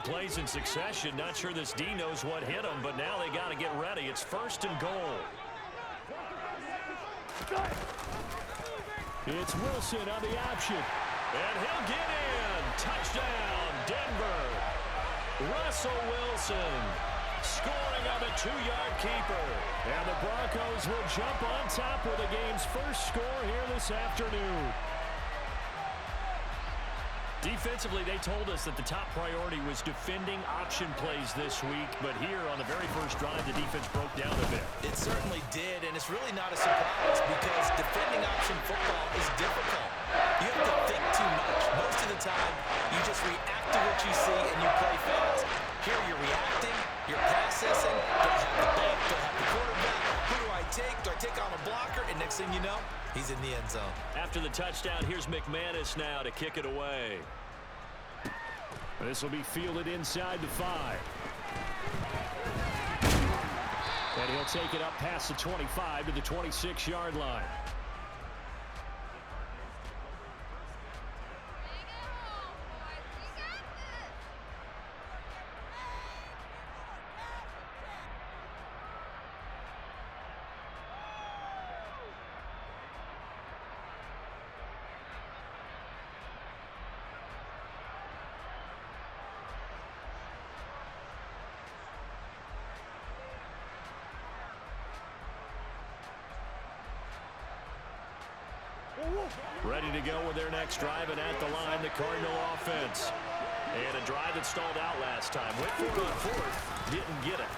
plays in succession. Not sure this D knows what hit him, but now they got to get ready. It's 1st and goal. It's Wilson on the option. And he'll get in. Touchdown, Denver. Russell Wilson scoring on the 2-yard keeper. And the Broncos will jump on top with the game's first score here this afternoon. Defensively, they told us that the top priority was defending option plays this week, but here on the very first drive, the defense broke down a bit. It certainly did, and it's really not a surprise because defending option football is difficult. You have to think too much. Most of the time, you just react to what you see and you play fast. Here you're reacting, you're processing, don't have the back, don't have the quarterback. Who do I take? Do I take on a blocker? And next thing you know, he's in the end zone. After the touchdown, here's McManus now to kick it away. This will be fielded inside the 5. And he'll take it up past the 25 to the 26-yard line. Ready to go with their next drive, and at the line, the Cardinal offense. And a drive that stalled out last time. Went for it on 4th, didn't get it.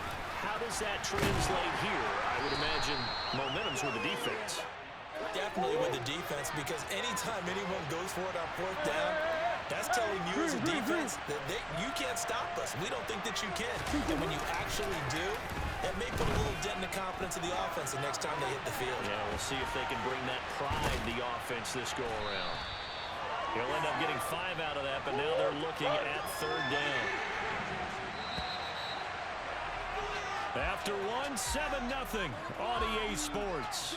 How does that translate here? I would imagine momentum's with the defense. Definitely with the defense, because anytime anyone goes for it on 4th down, that's telling you as a defense that you can't stop us. We don't think that you can. And when you actually do, that may put a little dent in the confidence of the offense the next time they hit the field. Yeah, we'll see if they can bring that pride to the offense this go-around. He'll end up getting 5 out of that, but now they're looking at 3rd down. After 1, 7-0 on EA Sports.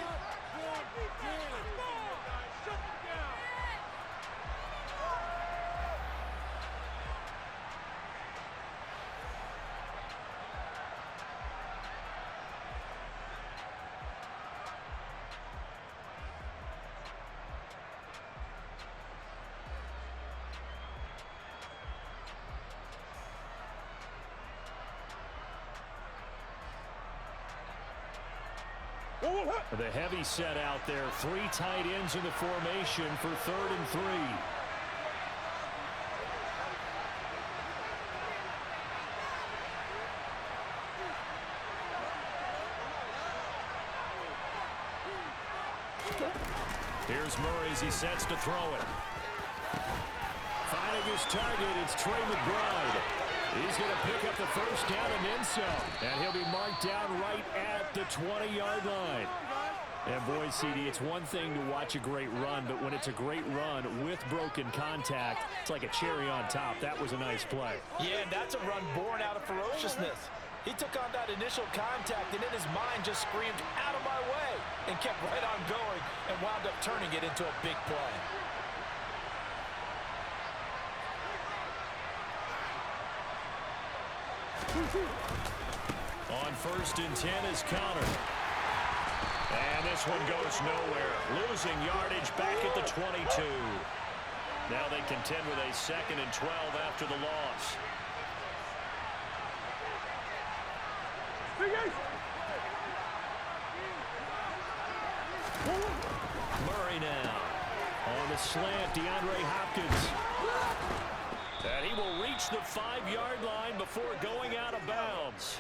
The heavy set out there. 3 tight ends in the formation for 3rd and 3. Here's Murray as he sets to throw it. Finding his target, it's Trey McBride. He's going to pick up the 1st down and then some. And he'll be marked down right at the 20-yard line. And boy, CD, it's one thing to watch a great run, but when it's a great run with broken contact, it's like a cherry on top. That was a nice play. Yeah, and that's a run born out of ferociousness. He took on that initial contact, and in his mind just screamed, "Out of my way," and kept right on going and wound up turning it into a big play. On 1st and 10 is Connor. And this one goes nowhere. Losing yardage back at the 22. Now they contend with a 2nd and 12 after the loss. Murray now. On the slant, DeAndre Hopkins. And he will reach the 5-yard line before going out of bounds.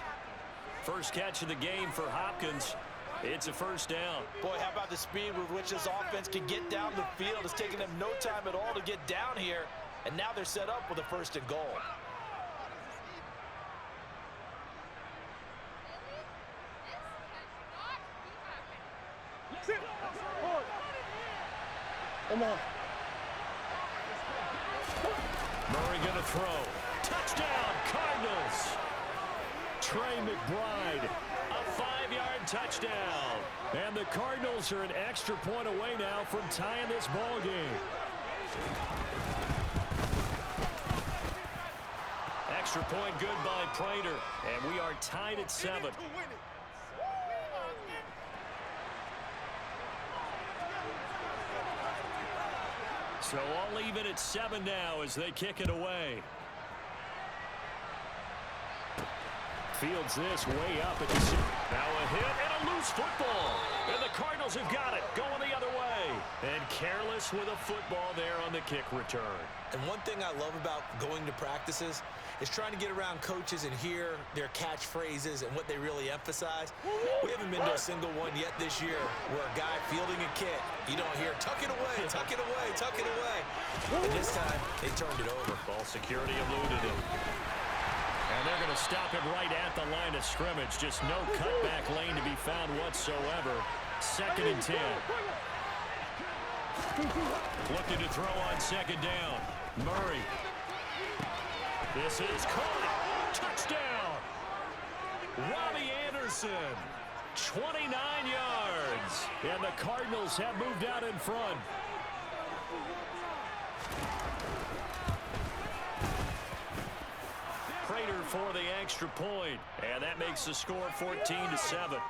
First catch of the game for Hopkins. It's a 1st down. Boy, how about the speed with which this offense can get down the field? It's taken them no time at all to get down here. And now they're set up with a 1st and goal. Come on. Murray going to throw. Touchdown, Cardinals. Trey McBride, a 5-yard touchdown. And the Cardinals are an extra point away now from tying this ball game. Extra point good by Prater. And we are tied at 7. So all even at 7 now as they kick it away. Fields this way up at the... Now a hit and a loose football. And the Cardinals have got it, going the other way. And careless with a football there on the kick return. And one thing I love about going to practices is trying to get around coaches and hear their catchphrases and what they really emphasize. We haven't been to a single one yet this year where a guy fielding a kick, you don't hear, tuck it away, tuck it away, tuck it away. And this time, they turned it over. Ball security eluded him. And they're going to stop him right at the line of scrimmage. Just no cutback lane to be found whatsoever. 2nd and 10. Looking to throw on 2nd down. Murray. This is caught. Touchdown. Robbie Anderson. 29 yards. And the Cardinals have moved out in front. Prater for the extra point. And that makes the score 14-7.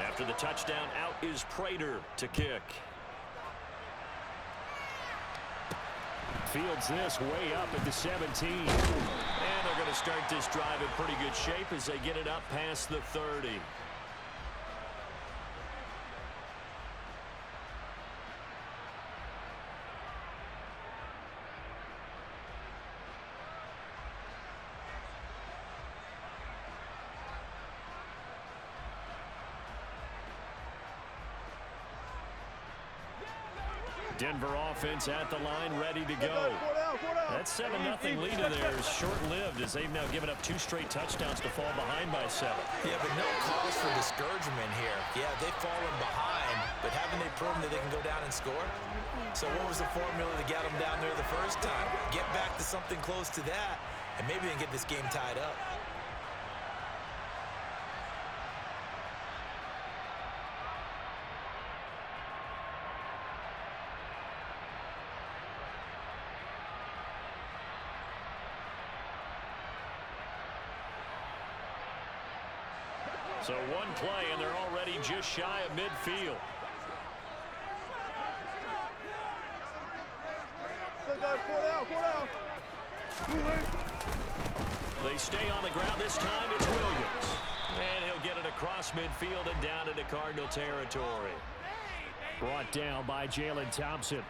After the touchdown, out is Prater to kick. Fields this way up at the 17. And they're going to start this drive in pretty good shape as they get it up past the 30. Denver offense at the line, ready to go. That 7-0 lead in there is short-lived as they've now given up 2 straight touchdowns to fall behind by 7. Yeah, but no cause for discouragement here. Yeah, they've fallen behind, but haven't they proven that they can go down and score? So what was the formula to get them down there the first time? Get back to something close to that, and maybe they can get this game tied up. So one play, and they're already just shy of midfield. They stay on the ground. This time it's Williams. And he'll get it across midfield and down into Cardinal territory. Brought down by Jalen Thompson.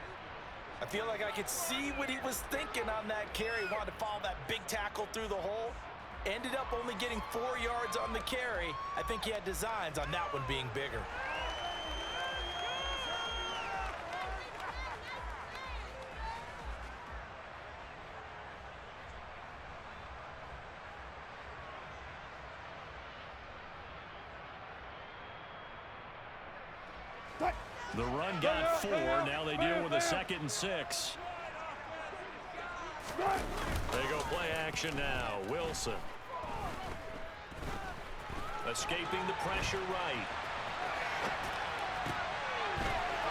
I feel like I could see what he was thinking on that carry. He wanted to follow that big tackle through the hole. Ended up only getting 4 yards on the carry. I think he had designs on that one being bigger. The run got 4. Now they deal with a 2nd and 6. They go play action now. Wilson. Escaping the pressure right.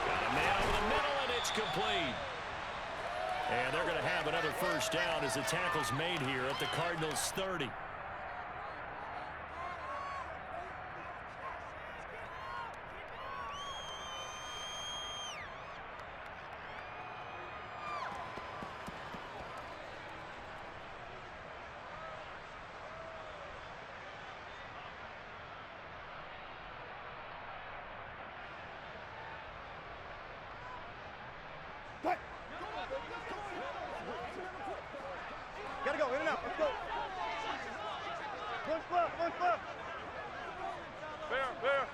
Got a man over the middle, and it's complete. And they're going to have another first down as the tackle's made here at the Cardinals' 30. Gotta go, in and out, let's go. One flip. Fair.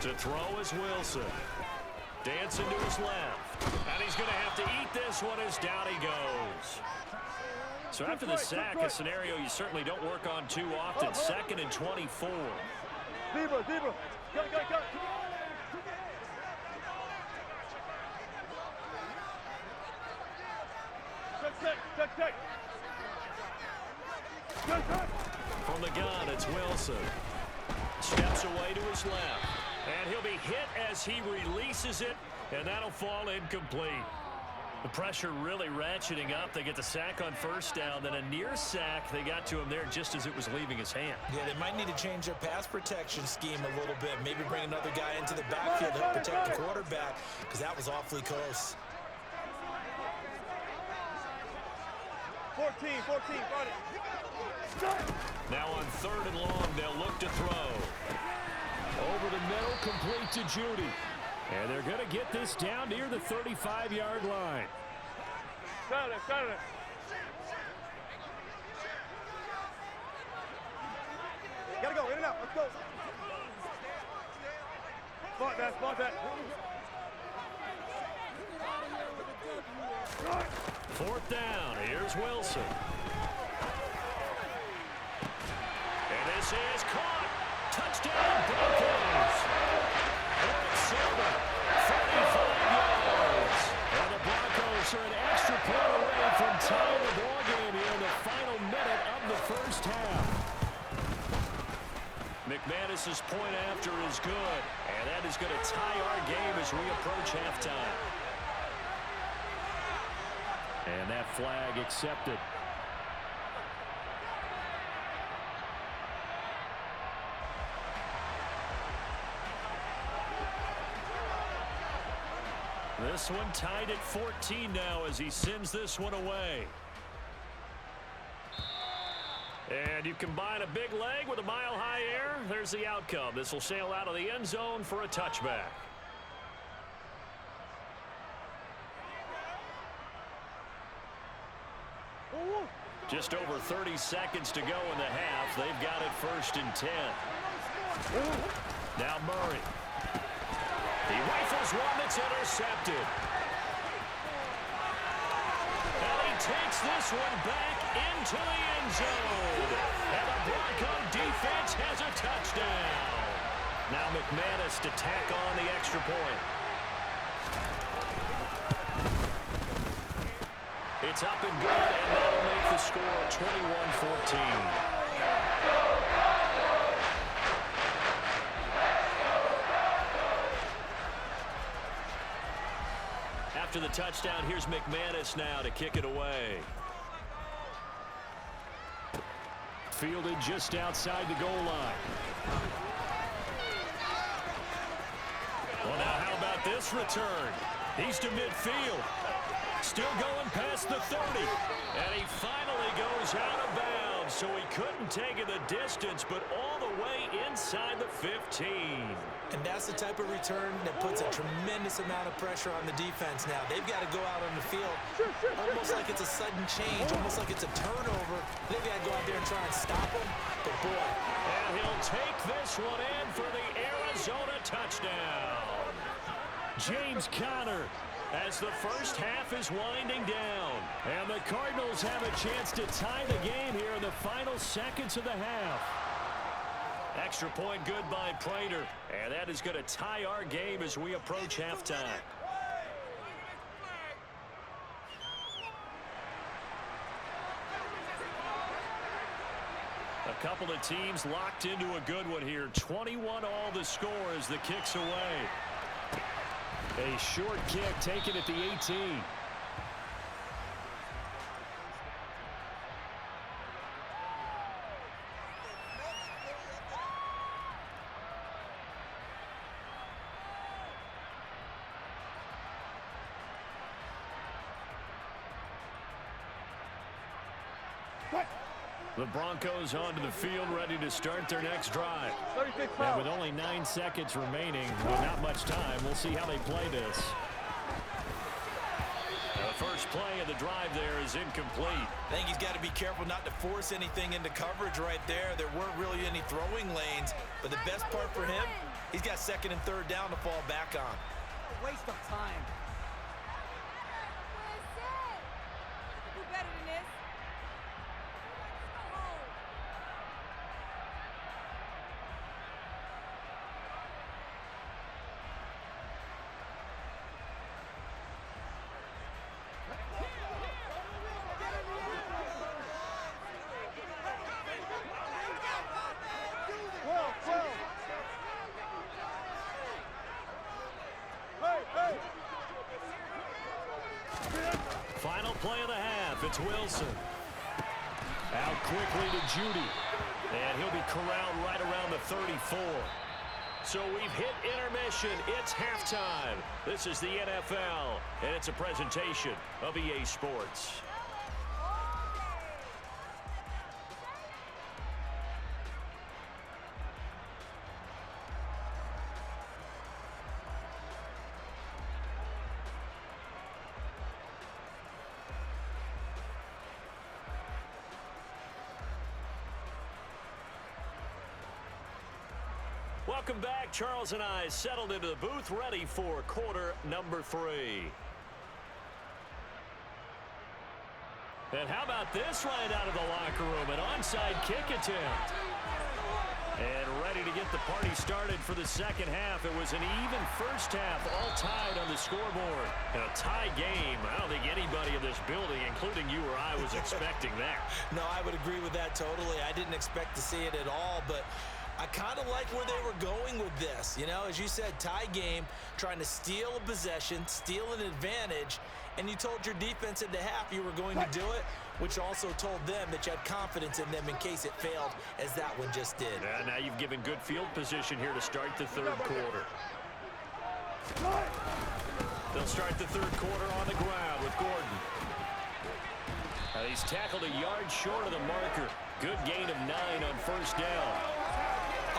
To throw is Wilson. Dancing to his left. And he's going to have to eat this one as down he goes. So after the sack, a scenario you certainly don't work on too often. 2nd and 24. Zebra. Go. Check. From the gun, it's Wilson. Steps away to his left. And he'll be hit as he releases it, and that'll fall incomplete. The pressure really ratcheting up. They get the sack on first down, then a near sack. They got to him there just as it was leaving his hand. Yeah, they might need to change their pass protection scheme a little bit. Maybe bring another guy into the backfield to help protect the quarterback, because that was awfully close. 14, got it. Now on 3rd and long, they'll look to throw. Over the middle, complete to Judy. And they're going to get this down near the 35-yard line. Got it. Gotta go, in and out, let's go. Spot that. 4th down, here's Wilson. And this is caught. Touchdown, Broncos. 45 yards. And the Broncos are an extra point away from tying the ball game here in the final minute of the first half. McManus's point after is good, and that is going to tie our game as we approach halftime. And that flag accepted. This one tied at 14 now as he sends this one away. And you combine a big leg with a mile-high air, there's the outcome. This will sail out of the end zone for a touchback. Just over 30 seconds to go in the half. They've got it 1st and 10. Now Murray. He rifles one that's intercepted. And he takes this one back into the end zone. And the Bronco defense has a touchdown. Now McManus to tack on the extra point. It's up and good, and that'll make the score 21-14. After the touchdown, here's McManus now to kick it away. Fielded just outside the goal line. Well, now how about this return? He's to midfield. Still going past the 30. And he finally goes out of bounds, so he couldn't take it the distance, but all the way inside the 15. And that's the type of return that puts a tremendous amount of pressure on the defense now. They've got to go out on the field almost like it's a sudden change, almost like it's a turnover. They've got to go out there and try and stop them. But, boy. And he'll take this one in for the Arizona touchdown. James Conner as the first half is winding down. And the Cardinals have a chance to tie the game here in the final seconds of the half. Extra point good by Prater. And that is going to tie our game as we approach halftime. A couple of teams locked into a good one here. 21 all the score as the kick's away. A short kick taken at the 18. The Broncos onto the field, ready to start their next drive. And with only 9 seconds remaining, with not much time, we'll see how they play this. The first play of the drive there is incomplete. I think he's got to be careful not to force anything into coverage right there. There weren't really any throwing lanes, but the best part for him, he's got 2nd and 3rd down to fall back on. A waste of time. Do better than this. Final play of the half. It's Wilson. Out quickly to Judy. And he'll be corralled right around the 34. So we've hit intermission. It's halftime. This is the NFL, and it's a presentation of EA Sports. Welcome back. Charles and I settled into the booth, ready for quarter number 3. And how about this right out of the locker room? An onside kick attempt. And ready to get the party started for the second half. It was an even first half, all tied on the scoreboard. And a tie game. I don't think anybody in this building, including you or I, was expecting that. No, I would agree with that totally. I didn't expect to see it at all, but I kind of like where they were going with this. You know, as you said, tie game, trying to steal a possession, steal an advantage, and you told your defense at the half you were going to do it, which also told them that you had confidence in them in case it failed, as that one just did. And now you've given good field position here to start the third quarter. They'll start the third quarter on the ground with Gordon. He's tackled a yard short of the marker. Good gain of 9 on first down.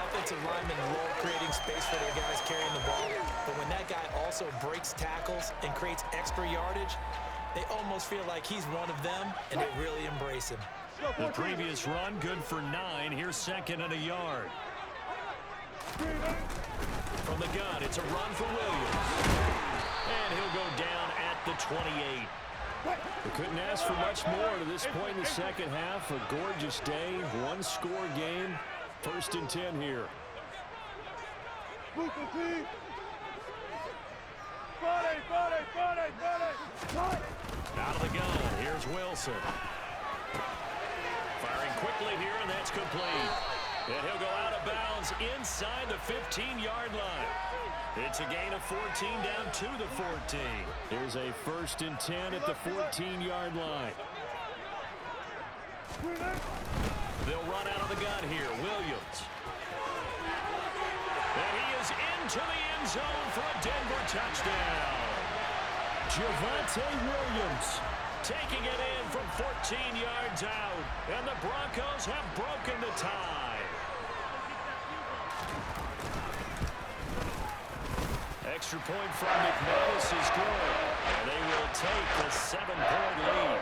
Offensive linemen roll, creating space for their guys carrying the ball. But when that guy also breaks tackles and creates extra yardage, they almost feel like he's one of them, and they really embrace him. The previous run, good for 9. Here's second and a yard. From the gun, it's a run for Williams. And he'll go down at the 28. We couldn't ask for much more to this point in the second half. A gorgeous day, one-score game. First and 10 here. Out of the gun, here's Wilson. Firing quickly here, and that's complete. And he'll go out of bounds inside the 15-yard line. It's a gain of 14 down to the 14. Here's a first and 10 at the 14-yard line. They'll run out of the gun here. Williams. And he is into the end zone for a Denver touchdown. Javonte Williams taking it in from 14 yards out. And the Broncos have broken the tie. Extra point from McManus is good. And they will take the 7-point lead.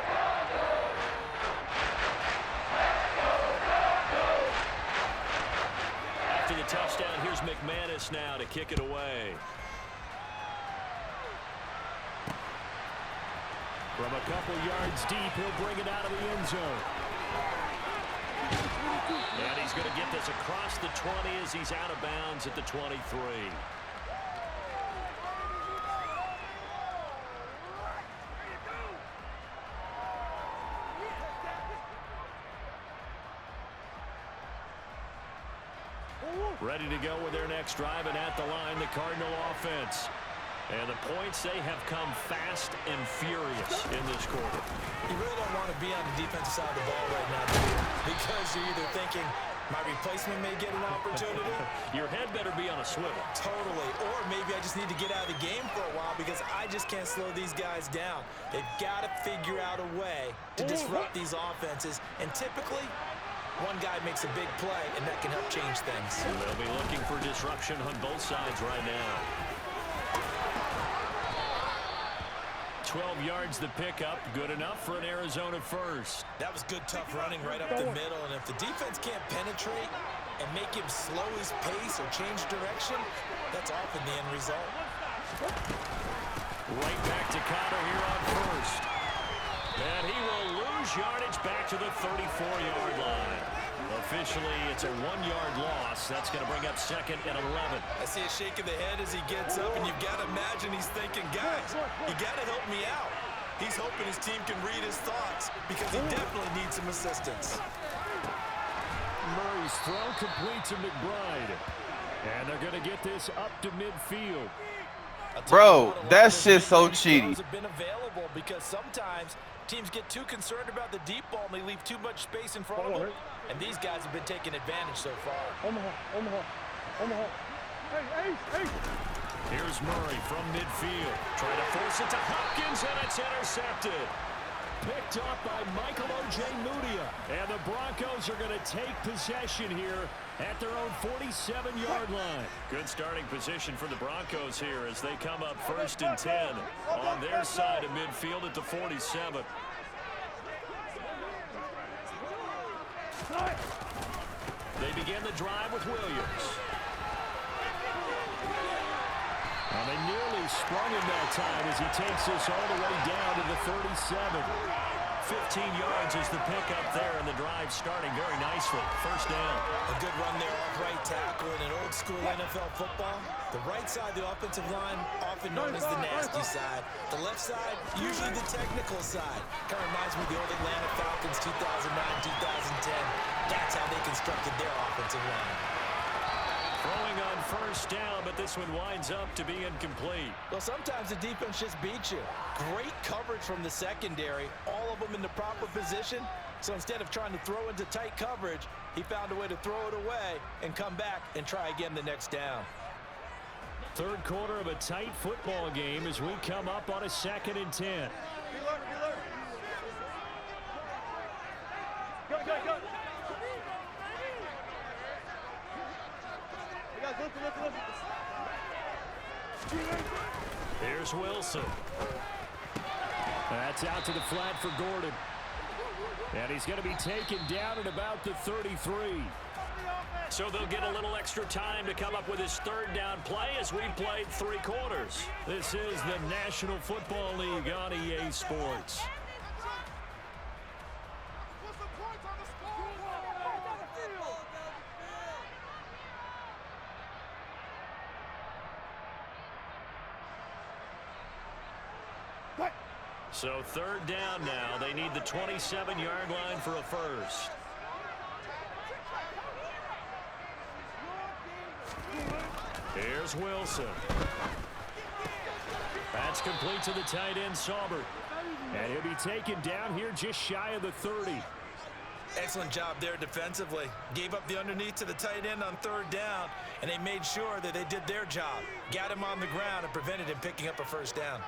After the touchdown, here's McManus now to kick it away. From a couple yards deep, he'll bring it out of the end zone. And he's going to get this across the 20 as he's out of bounds at the 23. Ready to go with their next drive, and at the line, the Cardinal offense. And the points, they have come fast and furious in this quarter. You really don't want to be on the defensive side of the ball right now, do you? Because you're either thinking, my replacement may get an opportunity. Your head better be on a swivel. Totally. Or maybe I just need to get out of the game for a while because I just can't slow these guys down. They've got to figure out a way to disrupt these offenses. And typically, one guy makes a big play, and that can help change things. They'll be looking for disruption on both sides right now. 12 yards the pickup. Good enough for an Arizona first. That was good, tough running right up the middle. And if the defense can't penetrate and make him slow his pace or change direction, that's often the end result. Right back to Cotter here on first. And he will lose yardage back to the 34-yard line. Officially, it's a 1-yard loss. That's going to bring up second and 11. I see a shake of the head as he gets up, and you've got to imagine he's thinking, guys, you got to help me out. He's hoping his team can read his thoughts because he definitely needs some assistance. Murray's throw complete to McBride. And they're going to get this up to midfield. Bro, that shit's so cheaty. Have been available because sometimes teams get too concerned about the deep ball and they leave too much space in front of them. And these guys have been taking advantage so far. Omaha. Hey. Here's Murray from midfield. Trying to force it to Hopkins, and it's intercepted. Picked up by Michael O.J. Mudia. And the Broncos are going to take possession here at their own 47-yard line. Good starting position for the Broncos here as they come up 1st and 10 on their side of midfield at the 47. They begin the drive with Williams. Well, they nearly sprung him that time as he takes this all the way down to the 37. 15 yards is the pickup there, and the drive starting very nicely. First down. A good run there off right tackle in an old-school NFL football. The right side of the offensive line, often known as the nasty side. The left side, usually the technical side. Kind of reminds me of the old Atlanta Falcons 2009, 2010. That's how they constructed their offensive line. Throwing on first down, but this one winds up to be incomplete. Well, sometimes the defense just beats you. Great coverage from the secondary, all of them in the proper position. So instead of trying to throw into tight coverage, he found a way to throw it away and come back and try again the next down. Third quarter of a tight football game as we come up on a 2nd and 10. Go. Here's Wilson. That's out to the flat for Gordon. And he's going to be taken down at about the 33. So they'll get a little extra time to come up with his 3rd down play as we played 3 quarters. This is the National Football League on EA Sports. So 3rd down now. They need the 27-yard line for a first. Here's Wilson. That's complete to the tight end, Saubert. And he'll be taken down here just shy of the 30. Excellent job there defensively. Gave up the underneath to the tight end on 3rd down, and they made sure that they did their job. Got him on the ground and prevented him picking up a first down.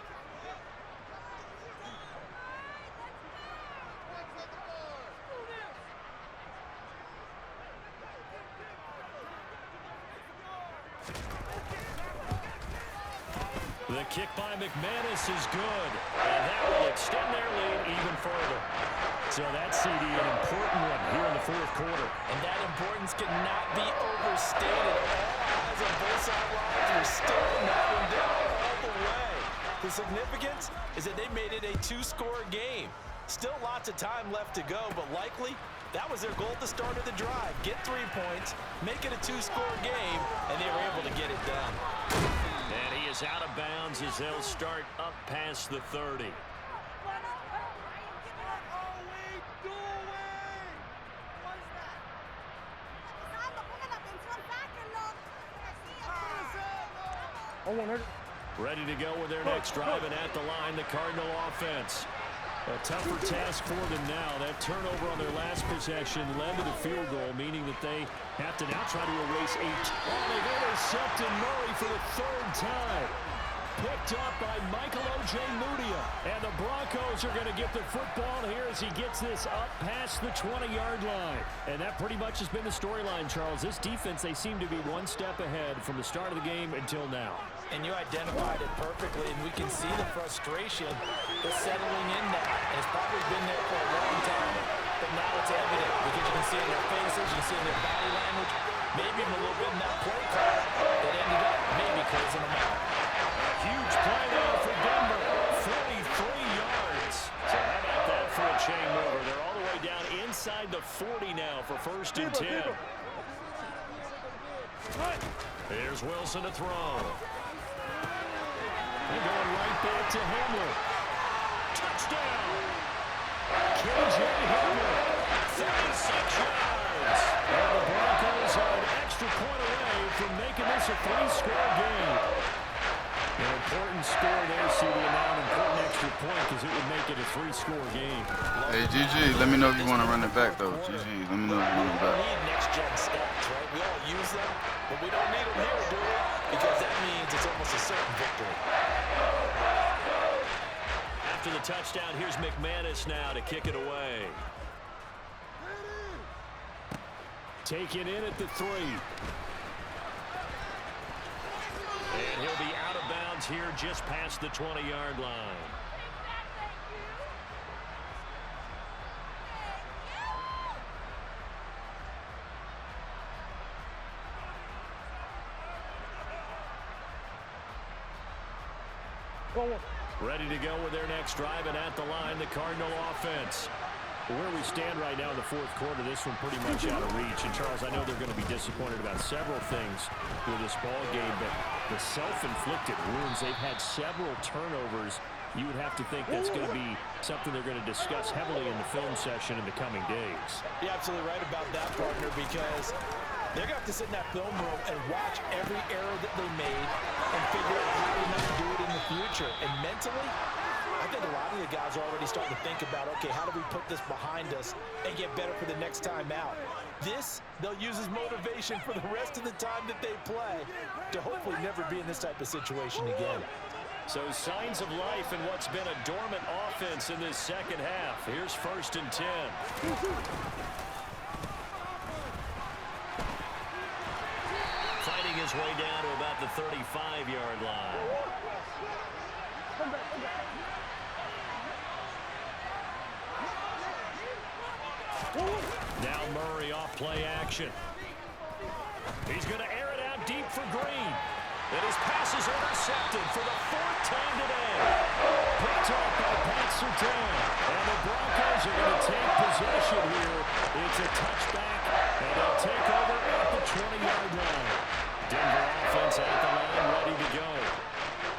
The kick by McManus is good, and that will extend their lead even further. So that's CD, an important one here in the 4th quarter. And that importance cannot be overstated. All eyes on both sidelines are still knocking down all the way. The significance is that they made it a 2-score game. Still lots of time left to go, but likely that was their goal at the start of the drive. Get 3 points, make it a 2-score game, and they were able to get it done. And he is out of bounds as they'll start up past the 30. Ready to go with their next drive, and at the line, the Cardinal offense. A tougher task for them now. That turnover on their last possession led to the field goal, meaning that they have to now try to erase 8. Oh, they've intercepted Murray for the 3rd time. Picked up by Michael O.J. Mudia. And the Broncos are going to get the football here as he gets this up past the 20-yard line. And that pretty much has been the storyline, Charles. This defense, they seem to be one step ahead from the start of the game until now. And you identified it perfectly, and we can see the frustration that's settling in now. And it's probably been there for a long time, but now it's evident because you can see it in their faces, you can see it in their body language, maybe even a little bit in that play call that ended up maybe closing them out. Huge play now for Denver, 43 yards. So how about that for a chain mover? They're all the way down inside the 40 now for 1st and 10. Here's Wilson to throw. They're going right back to Hamler. Touchdown! KJ Hamler, 36 yards. And the Broncos are an extra point away from making this a 3-score game. An important score there, CD, and now an important extra point because it would make it a 3-score game. Hey, GG, let me know if you want to run it back, though. GG, let me know if you want it back. We need next-gen stats, right? We all use them, but we don't need them here, do we? Because that means it's almost a certain victory. After the touchdown, here's McManus now to kick it away. Taken in at the 3. And he'll be out of bounds here just past the 20-yard line. Ready to go with their next drive, and at the line, the Cardinal offense. Where we stand right now in the fourth quarter, this one pretty much out of reach. And, Charles, I know they're going to be disappointed about several things with this ball game, but the self-inflicted wounds, they've had several turnovers. You would have to think that's going to be something they're going to discuss heavily in the film session in the coming days. You're absolutely right about that, partner, because they're going to have to sit in that film room and watch every error that they made and figure out how to not do it in the future. And mentally, I think a lot of the guys are already starting to think about, okay, how do we put this behind us and get better for the next time out? This, they'll use as motivation for the rest of the time that they play to hopefully never be in this type of situation again. So signs of life in what's been a dormant offense in this second half. Here's 1st and 10. Fighting his way down to about the 35-yard line. Now Murray off play action. He's going to air it out deep for Green. And his pass is intercepted for the 4th time today. Picked off by Pat Surtain. And the Broncos are going to take possession here. It's a touchback, and they'll take over at the 20-yard line. Denver offense at the line, ready to go.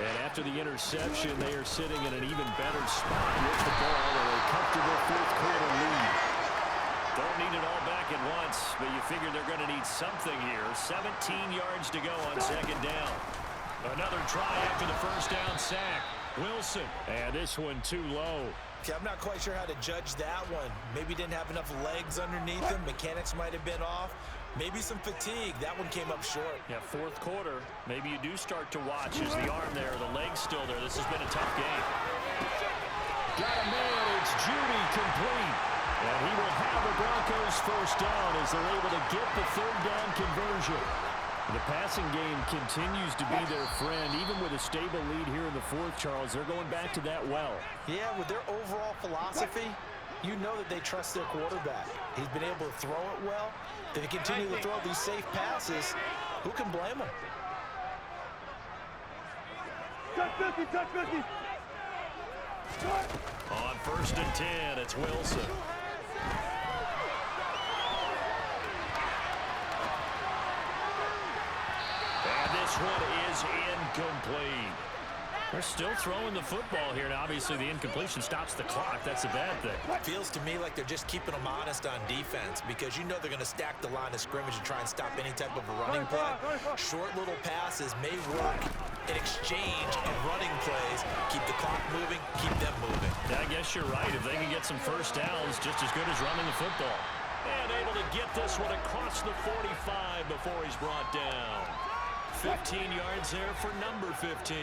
And after the interception, they are sitting in an even better spot with the ball and a comfortable fourth-quarter lead. Don't need it all back at once, but you figure they're going to need something here. 17 yards to go on 2nd down. Another try after the 1st down sack. Wilson, and this one too low. Okay, I'm not quite sure how to judge that one. Maybe didn't have enough legs underneath him. Mechanics might have been off. Maybe some fatigue. That one came up short. Yeah, 4th quarter. Maybe you do start to watch. Is the arm there, the leg's still there? This has been a tough game. Got a man. It's Judy complete. And he will have the Broncos 1st down as they're able to get the 3rd down conversion. The passing game continues to be their friend. Even with a stable lead here in the 4th, Charles, they're going back to that well. Yeah, with their overall philosophy, you know that they trust their quarterback. He's been able to throw it well. They continue to throw these safe passes. Who can blame them? Touch 50, touch 50. On 1st and 10, it's Wilson. And this one is incomplete. They're still throwing the football here. Now, obviously, the incompletion stops the clock. That's a bad thing. Feels to me like they're just keeping them honest on defense because you know they're going to stack the line of scrimmage and try and stop any type of a running play. Short little passes may work in exchange and running plays. Keep the clock moving, keep them moving. Yeah, I guess you're right. If they can get some 1st downs, just as good as running the football. And able to get this one across the 45 before he's brought down. 15 yards there for number 15.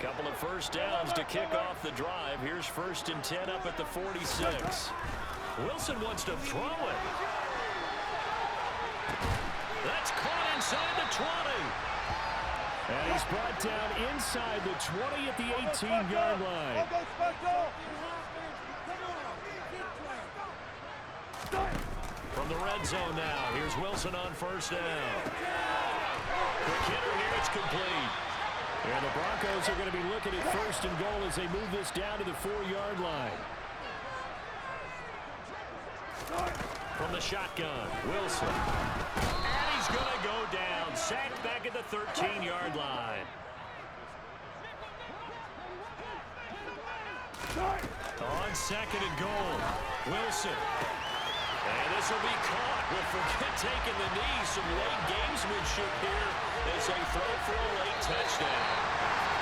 Couple of 1st downs to kick off the drive. Here's 1st and 10 up at the 46. Wilson wants to throw it. That's caught inside the 20. And he's brought down inside the 20 at the 18-yard line. From the red zone now, here's Wilson on 1st down. Quick hitter here, it's complete. And the Broncos are going to be looking at 1st and goal as they move this down to the 4-yard line. From the shotgun, Wilson. And he's going to go down. Sacked back at the 13-yard line. On 2nd and goal, Wilson. And this will be caught with forget taking the knee. Some late gamesmanship here as they throw for a late touchdown.